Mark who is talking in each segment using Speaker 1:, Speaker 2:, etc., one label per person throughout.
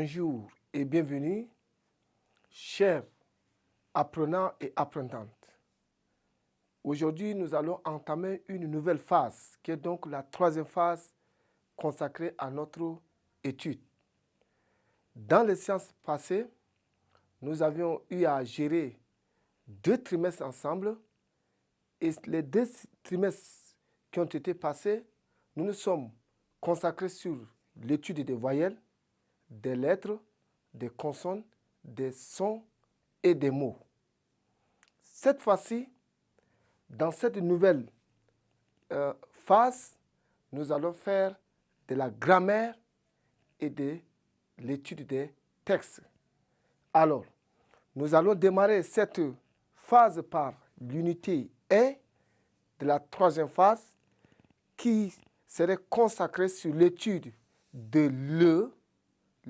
Speaker 1: Bonjour et bienvenue, chers apprenants et apprenantes. Aujourd'hui, nous allons entamer une nouvelle phase, qui est donc la troisième phase consacrée à notre étude. Dans les séances passées, nous avions eu à gérer 2 trimestres ensemble et les 2 trimestres qui ont été passés, nous nous sommes consacrés sur l'étude des voyelles, des lettres, des consonnes, des sons et des mots. Cette fois-ci, dans cette nouvelle phase, nous allons faire de la grammaire et de l'étude des textes. Alors, nous allons démarrer cette phase par l'unité 1 de la troisième phase qui serait consacrée sur l'étude de le,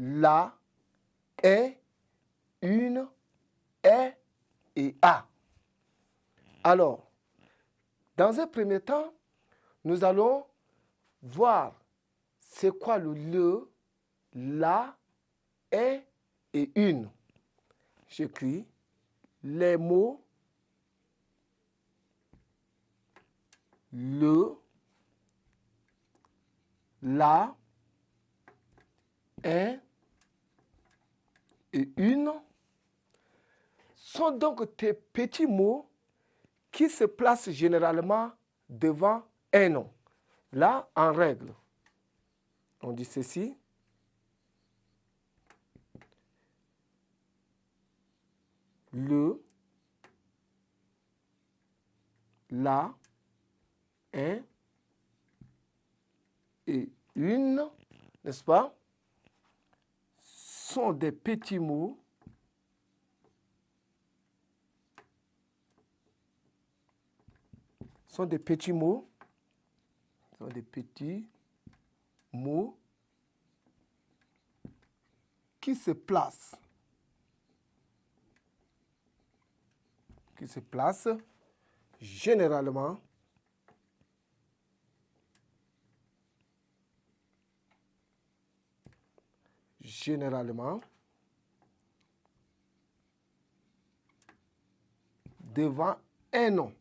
Speaker 1: la, une, et a. Alors, dans un premier temps, nous allons voir c'est quoi le, la, et une. J'écris les mots le, la, et une sont donc tes petits mots qui se placent généralement devant un nom. Là, en règle, on dit ceci. Le, la, et une, n'est-ce pas, sont des petits mots qui se placent généralement devant un nom.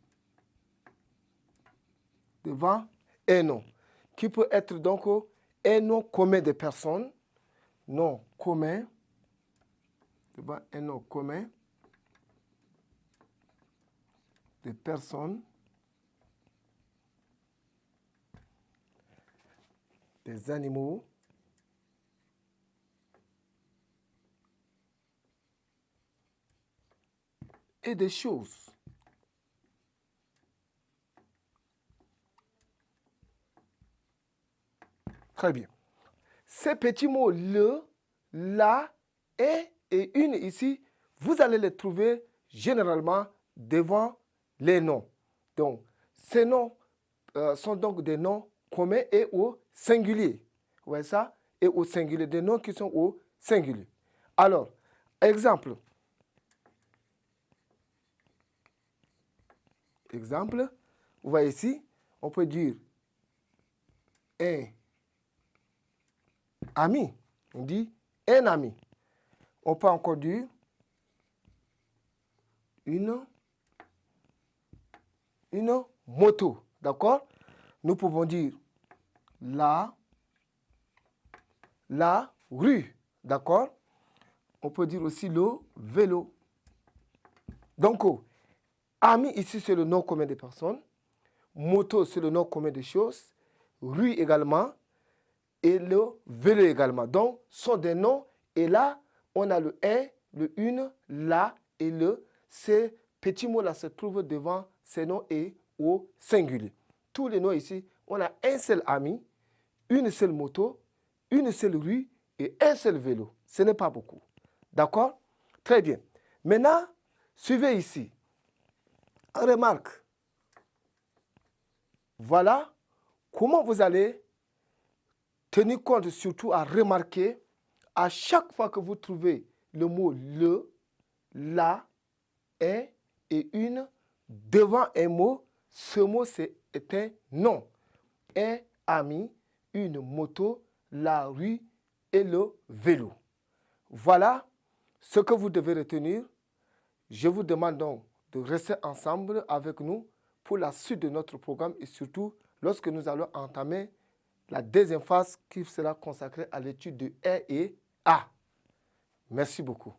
Speaker 1: Qui peut être donc un nom commun de personnes, nom commun, devant un nom commun de personnes, des animaux, et des choses. Très bien. Ces petits mots le, la, et une ici, vous allez les trouver généralement devant les noms. Donc, ces noms sont donc des noms communs et au singulier. Vous voyez ça? Et au singulier, des noms qui sont au singulier. Alors, exemple, vous voyez ici, on peut dire un ami. On dit un ami. On peut encore dire une moto. D'accord? Nous pouvons dire la rue. D'accord? On peut dire aussi le vélo. Donc, ami ici, c'est le nom commun des personnes. Moto, c'est le nom commun des choses. Rue également. Et le vélo également. Donc, sont des noms. Et là, on a le un, le une, la et le. Ces petits mots-là se trouvent devant ces noms et au singulier. Tous les noms ici, on a un seul ami, une seule moto, une seule rue et un seul vélo. Ce n'est pas beaucoup. D'accord? Très bien. Maintenant, suivez ici. On remarque. Voilà comment vous allez tenir compte, surtout à remarquer, à chaque fois que vous trouvez le mot le, la, un et une devant un mot, ce mot est un nom. Un ami, une moto, la rue et le vélo. Voilà ce que vous devez retenir. Je vous demande donc de rester ensemble avec nous pour la suite de notre programme et surtout lorsque nous allons entamer la deuxième phase qui sera consacrée à l'étude de R et A. Merci beaucoup.